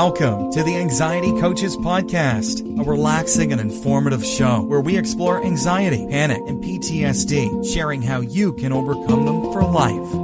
Welcome to the Anxiety Coaches Podcast, a relaxing and informative show where we explore anxiety, panic, and PTSD, sharing how you can overcome them for life.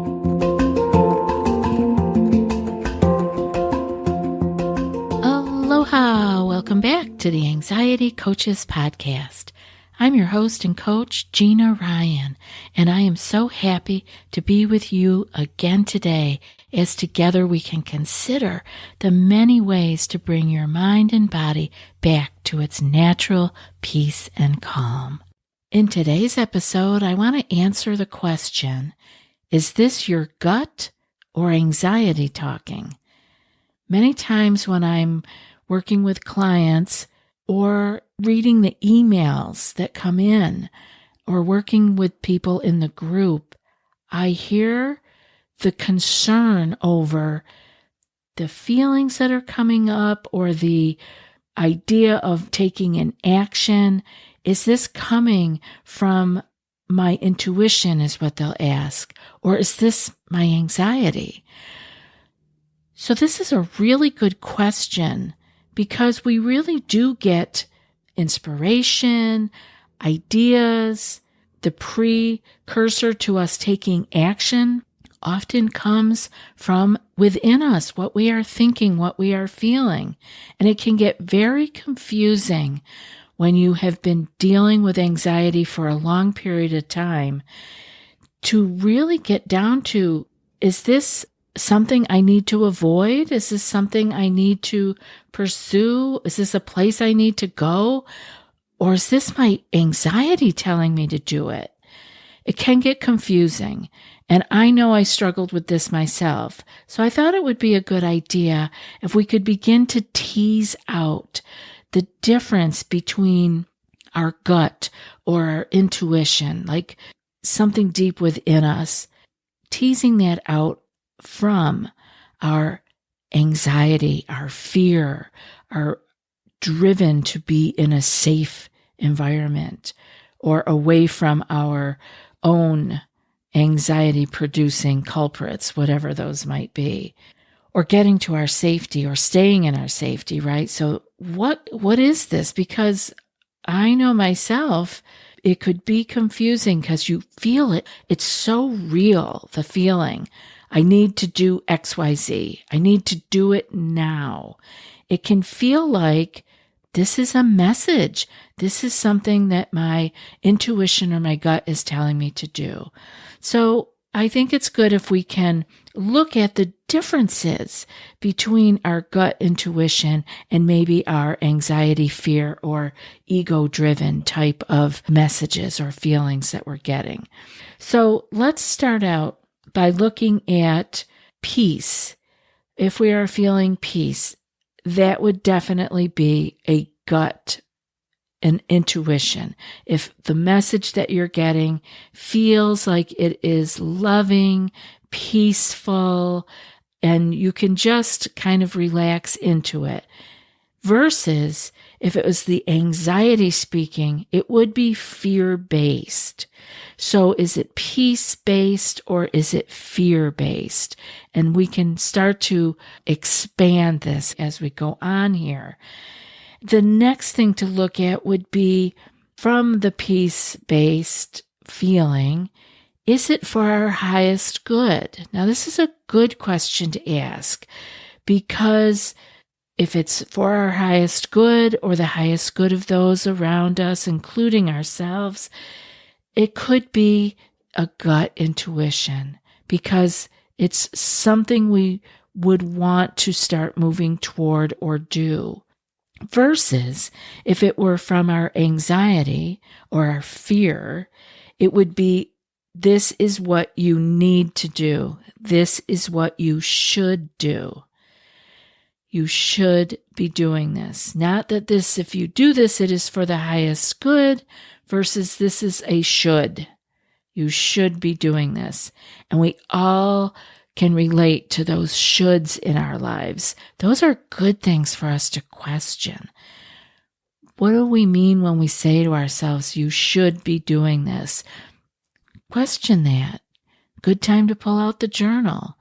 Aloha! Welcome back to the Anxiety Coaches Podcast. I'm your host and coach, Gina Ryan, and I am so happy to be with you again today as together we can consider the many ways to bring your mind and body back to its natural peace and calm. In today's episode, I want to answer the question, is this your gut or anxiety talking? Many times when I'm working with clients or reading the emails that come in or working with people in the group, I hear the concern over the feelings that are coming up or the idea of taking an action. Is this coming from my intuition is what they'll ask, or is this my anxiety? So this is a really good question because we really do get inspiration, ideas. The precursor to us taking action often comes from within us, what we are thinking, what we are feeling. And it can get very confusing when you have been dealing with anxiety for a long period of time to really get down to, is this something I need to avoid? Is this something I need to pursue? Is this a place I need to go? Or is this my anxiety telling me to do it? It can get confusing. And I know I struggled with this myself. So I thought it would be a good idea if we could begin to tease out the difference between our gut or our intuition, like something deep within us, teasing that out from our anxiety, our fear, our driven to be in a safe environment or away from our own anxiety-producing culprits, whatever those might be, or getting to our safety or staying in our safety, right? So what is this? Because I know myself, it could be confusing because you feel it. It's so real, the feeling. I need to do XYZ. I need to do it now. It can feel like this is a message. This is something that my intuition or my gut is telling me to do. So I think it's good if we can look at the differences between our gut intuition and maybe our anxiety, fear, or ego-driven type of messages or feelings that we're getting. So let's start out by looking at peace. If we are feeling peace, that would definitely be a gut, an intuition. If the message that you're getting feels like it is loving, peaceful, and you can just kind of relax into it. Versus if it was the anxiety speaking, it would be fear-based. So is it peace-based or is it fear-based? And we can start to expand this as we go on here. The next thing to look at would be from the peace-based feeling, is it for our highest good? Now, this is a good question to ask because if it's for our highest good or the highest good of those around us, including ourselves, it could be a gut intuition because it's something we would want to start moving toward or do. Versus if it were from our anxiety or our fear, it would be, this is what you need to do. This is what you should do. You should be doing this. Not that this, if you do this, it is for the highest good, versus this is a should. You should be doing this. And we all can relate to those shoulds in our lives. Those are good things for us to question. What do we mean when we say to ourselves, you should be doing this? Question that. Good time to pull out the journal.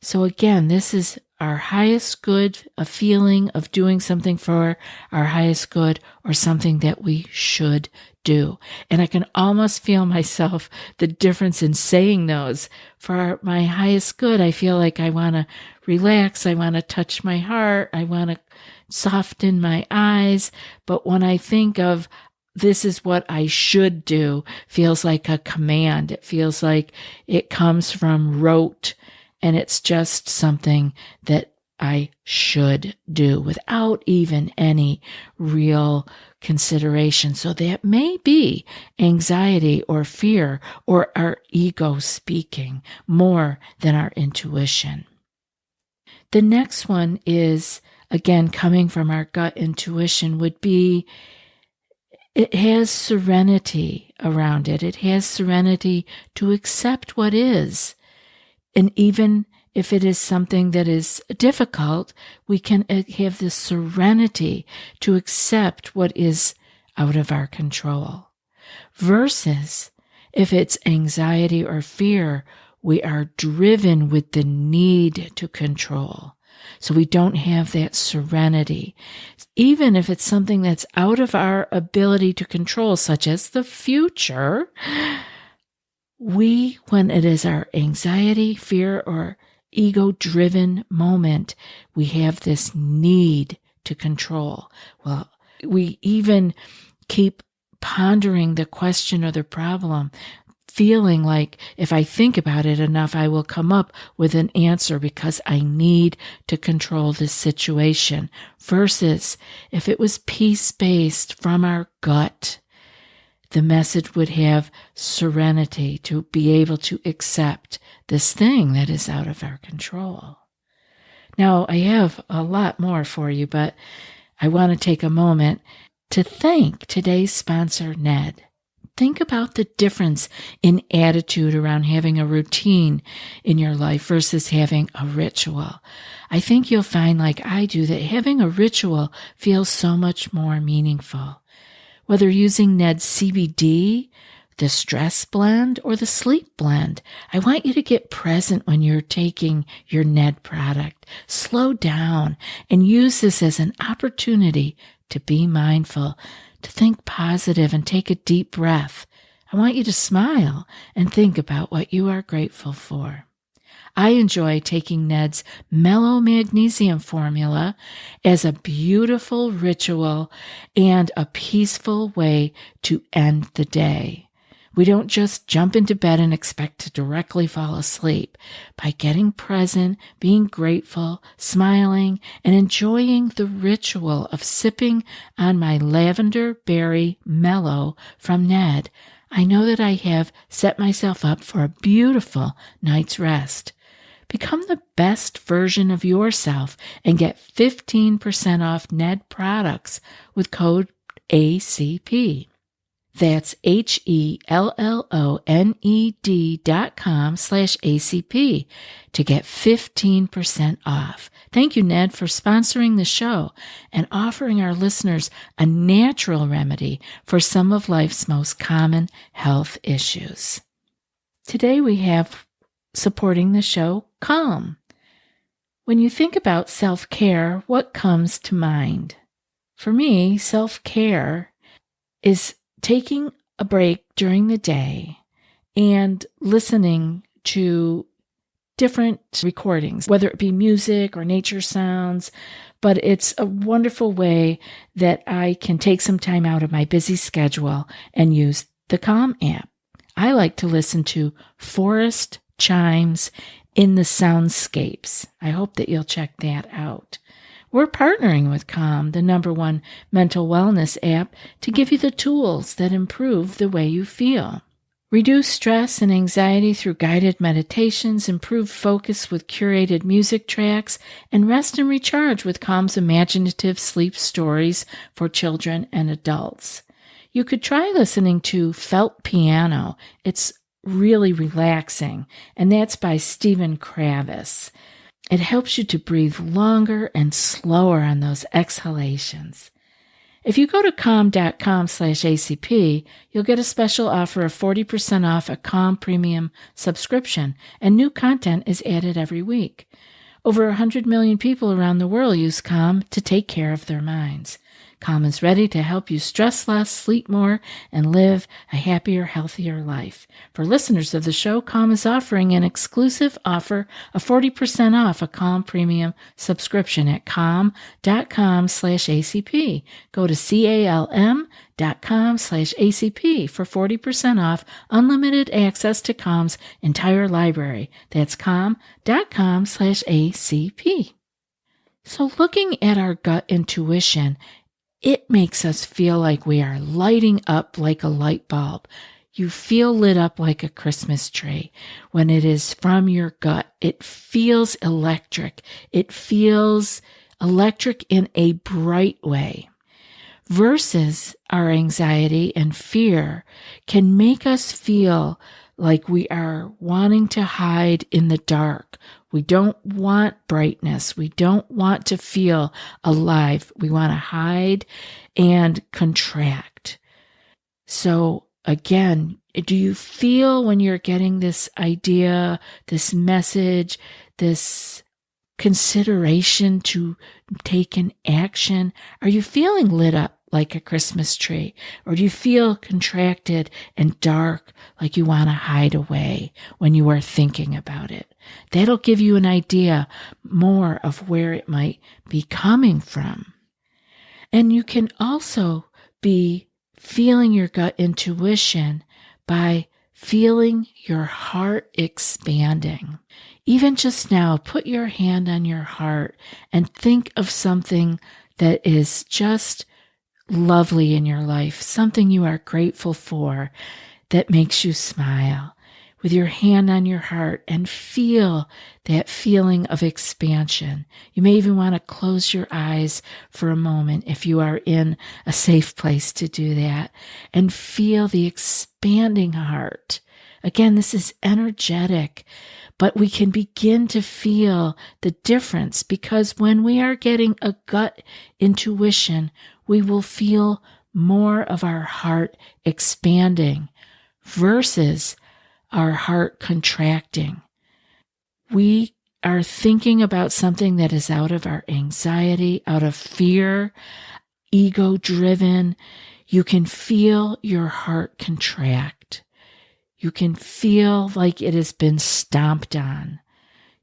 So again, this is our highest good, a feeling of doing something for our highest good, or something that we should do. And I can almost feel myself, the difference in saying those. For my highest good, I feel like I want to relax, I want to touch my heart, I want to soften my eyes. But when I think of this is what I should do, feels like a command. It feels like it comes from rote, and it's just something that I should do without even any real consideration. So that may be anxiety or fear or our ego speaking more than our intuition. The next one is, again, coming from our gut intuition, would be it has serenity around it. It has serenity to accept what is. And even if it is something that is difficult, we can have the serenity to accept what is out of our control. Versus if it's anxiety or fear, we are driven with the need to control. So we don't have that serenity. Even if it's something that's out of our ability to control, such as the future, when it is our anxiety, fear, or ego-driven moment, we have this need to control. Well, we even keep pondering the question or the problem, feeling like if I think about it enough, I will come up with an answer because I need to control this situation. Versus if it was peace-based from our gut, the message would have serenity to be able to accept this thing that is out of our control. Now, I have a lot more for you, but I want to take a moment to thank today's sponsor, Ned. Think about the difference in attitude around having a routine in your life versus having a ritual. I think you'll find, like I do, that having a ritual feels so much more meaningful. Whether using Ned's CBD, the stress blend, or the sleep blend, I want you to get present when you're taking your Ned product. Slow down and use this as an opportunity to be mindful, to think positive, and take a deep breath. I want you to smile and think about what you are grateful for. I enjoy taking Ned's Mellow Magnesium formula as a beautiful ritual and a peaceful way to end the day. We don't just jump into bed and expect to directly fall asleep. By getting present, being grateful, smiling, and enjoying the ritual of sipping on my lavender berry mellow from Ned, I know that I have set myself up for a beautiful night's rest. Become the best version of yourself and get 15% off Ned products with code ACP. That's HELLONED.com/ACP to get 15% off. Thank you, Ned, for sponsoring the show and offering our listeners a natural remedy for some of life's most common health issues. Today we have, supporting the show, Calm. When you think about self-care, what comes to mind? For me, self-care is taking a break during the day and listening to different recordings, whether it be music or nature sounds, but it's a wonderful way that I can take some time out of my busy schedule and use the Calm app. I like to listen to forest chimes in the soundscapes. I hope that you'll check that out. We're partnering with Calm, the #1 mental wellness app, to give you the tools that improve the way you feel. Reduce stress and anxiety through guided meditations, improve focus with curated music tracks, and rest and recharge with Calm's imaginative sleep stories for children and adults. You could try listening to Felt Piano. It's really relaxing, and that's by Stephen Kravis. It helps you to breathe longer and slower on those exhalations. If you go to calm.com/ACP, you'll get a special offer of 40% off a Calm Premium subscription, and new content is added every week. Over 100 million people around the world use Calm to take care of their minds. Calm is ready to help you stress less, sleep more, and live a happier, healthier life. For listeners of the show, Calm is offering an exclusive offer of 40% off a Calm Premium subscription at calm.com/ACP. Go to calm.com/ACP for 40% off unlimited access to Calm's entire library. That's calm.com/ACP. So looking at our gut intuition, it makes us feel like we are lighting up like a light bulb. You feel lit up like a Christmas tree. When it is from your gut, it feels electric. It feels electric in a bright way. Versus our anxiety and fear can make us feel like we are wanting to hide in the dark. We don't want brightness. We don't want to feel alive. We want to hide and contract. So again, do you feel when you're getting this idea, this message, this consideration to take an action? Are you feeling lit up like a Christmas tree? Or do you feel contracted and dark like you want to hide away when you are thinking about it? That'll give you an idea more of where it might be coming from. And you can also be feeling your gut intuition by feeling your heart expanding. Even just now, put your hand on your heart and think of something that is just lovely in your life, something you are grateful for that makes you smile. With your hand on your heart and feel that feeling of expansion. You may even want to close your eyes for a moment if you are in a safe place to do that and feel the expanding heart. Again, this is energetic, but we can begin to feel the difference because when we are getting a gut intuition, we will feel more of our heart expanding versus our heart contracting. We are thinking about something that is out of our anxiety, out of fear, ego-driven. You can feel your heart contract. You can feel like it has been stomped on.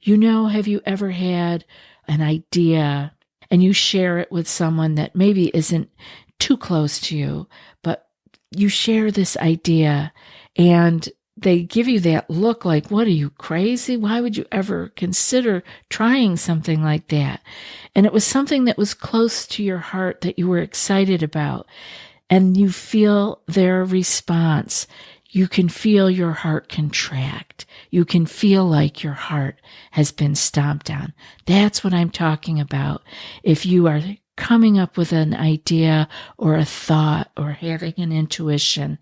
Have you ever had an idea and you share it with someone that maybe isn't too close to you, but you share this idea and they give you that look like, what, are you crazy? Why would you ever consider trying something like that? And it was something that was close to your heart that you were excited about. And you feel their response. You can feel your heart contract. You can feel like your heart has been stomped on. That's what I'm talking about. If you are coming up with an idea or a thought or having an intuition,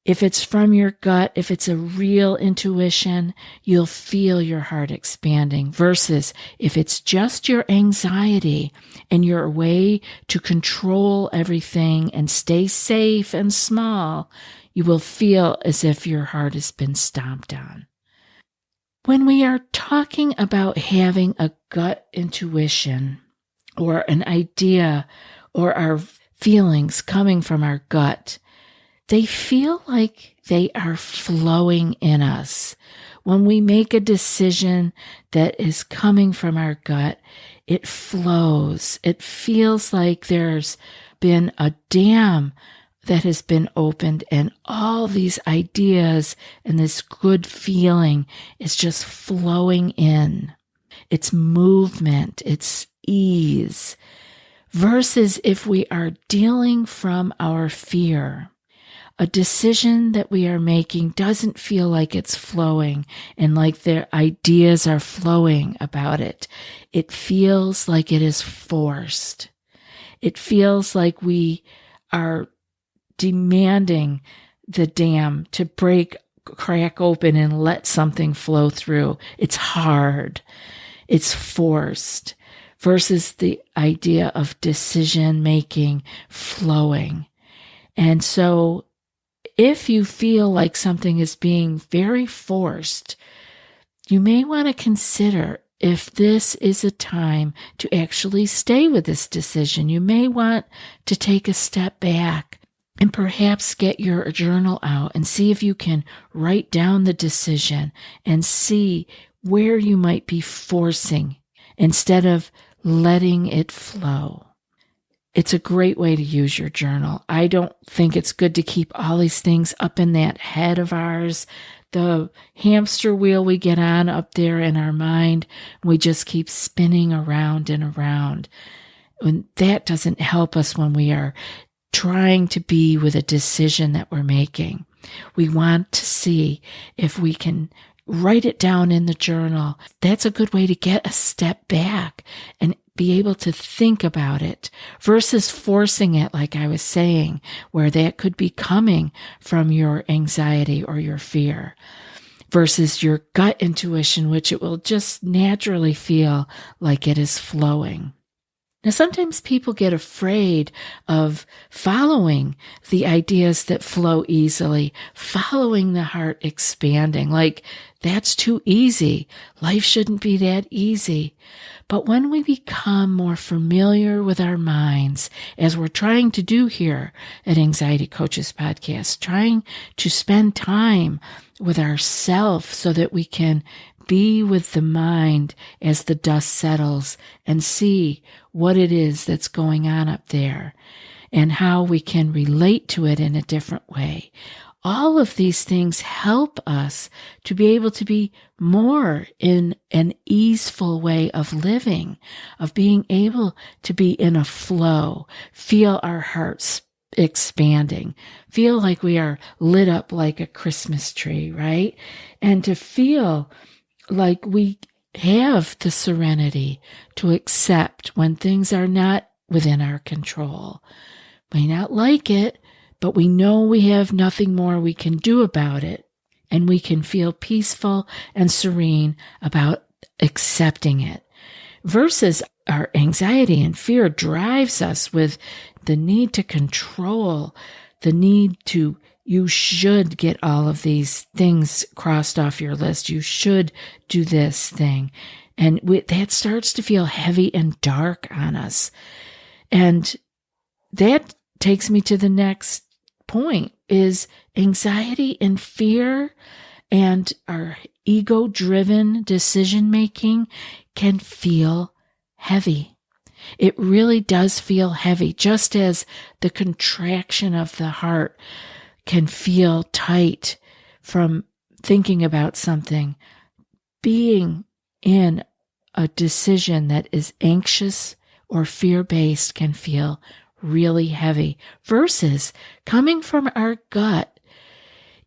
if it's from your gut, if it's a real intuition, you'll feel your heart expanding versus if it's just your anxiety and your way to control everything and stay safe and small, you will feel as if your heart has been stomped on. When we are talking about having a gut intuition or an idea or our feelings coming from our gut, they feel like they are flowing in us. When we make a decision that is coming from our gut, it flows. It feels like there's been a dam that has been opened and all these ideas and this good feeling is just flowing in. It's movement, it's ease. Versus if we are dealing from our fear, a decision that we are making doesn't feel like it's flowing and like their ideas are flowing about it. It feels like it is forced. It feels like we are demanding the dam to crack open and let something flow through. It's hard. It's forced versus the idea of decision making flowing. And so if you feel like something is being very forced, you may want to consider, if this is a time to actually stay with this decision. You may want to take a step back and perhaps get your journal out and see if you can write down the decision and see where you might be forcing instead of letting it flow. It's a great way to use your journal. I don't think it's good to keep all these things up in that head of ours, the hamster wheel we get on up there in our mind. We just keep spinning around and around. And that doesn't help us when we are trying to be with a decision that we're making. We want to see if we can write it down in the journal. That's a good way to get a step back and be able to think about it versus forcing it, like I was saying, where that could be coming from your anxiety or your fear versus your gut intuition, which it will just naturally feel like it is flowing. Now, sometimes people get afraid of following the ideas that flow easily, following the heart expanding, like that's too easy. Life shouldn't be that easy. But when we become more familiar with our minds, as we're trying to do here at Anxiety Coaches Podcast, trying to spend time with ourselves so that we can be with the mind as the dust settles and see what it is that's going on up there and how we can relate to it in a different way. All of these things help us to be able to be more in an easeful way of living, of being able to be in a flow, feel our hearts expanding, feel like we are lit up like a Christmas tree, right? And to feel like we have the serenity to accept when things are not within our control. May not like it, but we know we have nothing more we can do about it, and we can feel peaceful and serene about accepting it. Versus our anxiety and fear drives us with the need to control, the need to, you should get all of these things crossed off your list. You should do this thing. And that starts to feel heavy and dark on us. And that takes me to the next point is anxiety and fear and our ego-driven decision-making can feel heavy. It really does feel heavy, just as the contraction of the heart can feel tight from thinking about something. Being in a decision that is anxious or fear-based can feel really heavy versus coming from our gut.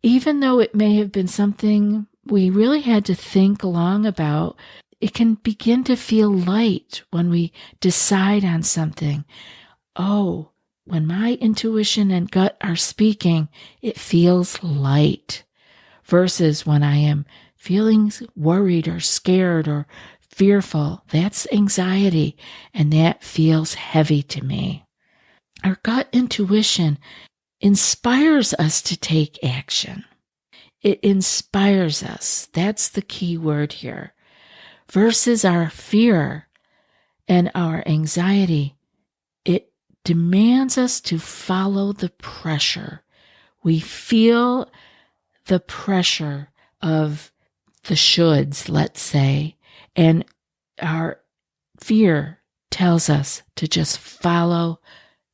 Even though it may have been something we really had to think long about, it can begin to feel light when we decide on something. Oh, when my intuition and gut are speaking, it feels light versus when I am feeling worried or scared or fearful. That's anxiety, and that feels heavy to me. Our gut intuition inspires us to take action. It inspires us. That's the key word here. Versus our fear and our anxiety, it demands us to follow the pressure. We feel the pressure of the shoulds, let's say, and our fear tells us to just follow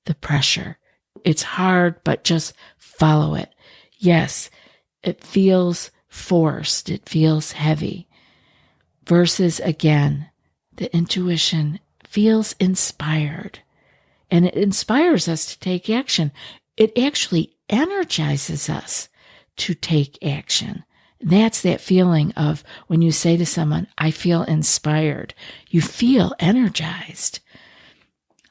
the pressure. It's hard, but just follow it. Yes, it feels forced. It feels heavy. Versus, again, the intuition feels inspired. And it inspires us to take action. It actually energizes us to take action. That's that feeling of when you say to someone, I feel inspired. You feel energized.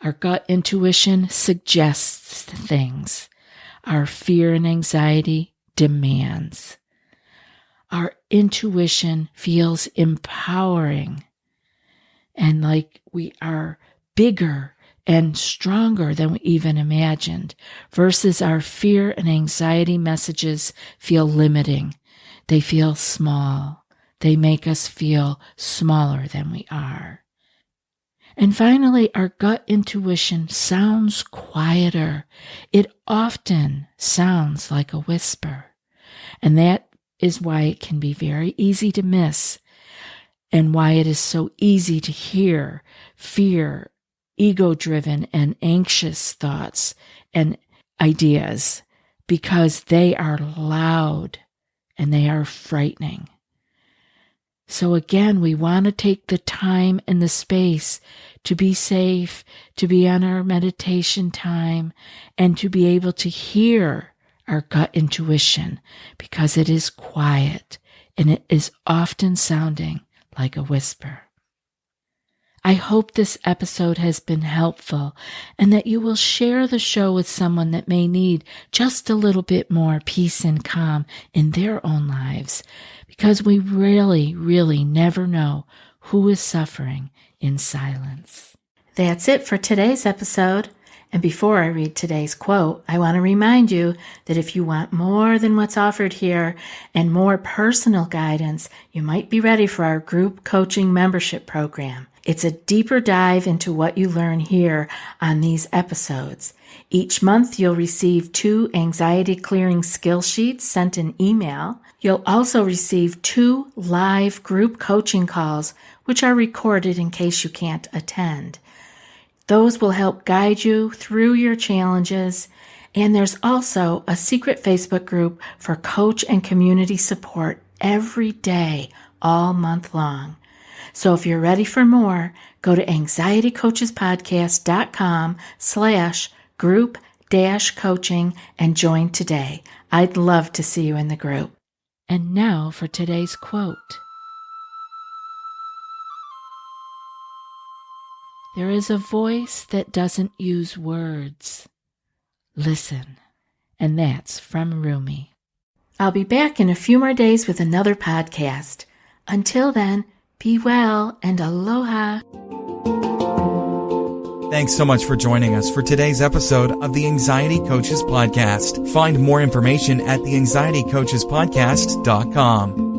Our gut intuition suggests things. Our fear and anxiety demands. Our intuition feels empowering and like we are bigger and stronger than we even imagined, versus our fear and anxiety messages feel limiting. They feel small. They make us feel smaller than we are. And finally, our gut intuition sounds quieter. It often sounds like a whisper. And that is why it can be very easy to miss, and why it is so easy to hear fear, ego-driven and anxious thoughts and ideas, because they are loud and they are frightening. So again, we want to take the time and the space to be safe, to be on our meditation time, and to be able to hear our gut intuition, because it is quiet and it is often sounding like a whisper. I hope this episode has been helpful and that you will share the show with someone that may need just a little bit more peace and calm in their own lives, because we really, really never know who is suffering in silence. That's it for today's episode. And before I read today's quote, I want to remind you that if you want more than what's offered here and more personal guidance, you might be ready for our group coaching membership program. It's a deeper dive into what you learn here on these episodes. Each month, you'll receive 2 anxiety clearing skill sheets sent in email. You'll also receive 2 live group coaching calls, which are recorded in case you can't attend. Those will help guide you through your challenges. And there's also a secret Facebook group for coach and community support every day, all month long. So if you're ready for more, go to anxietycoachespodcast.com/group-coaching and join today. I'd love to see you in the group. And now for today's quote. There is a voice that doesn't use words. Listen. And that's from Rumi. I'll be back in a few more days with another podcast. Until then, be well and aloha. Thanks so much for joining us for today's episode of the Anxiety Coaches Podcast. Find more information at theanxietycoachespodcast.com.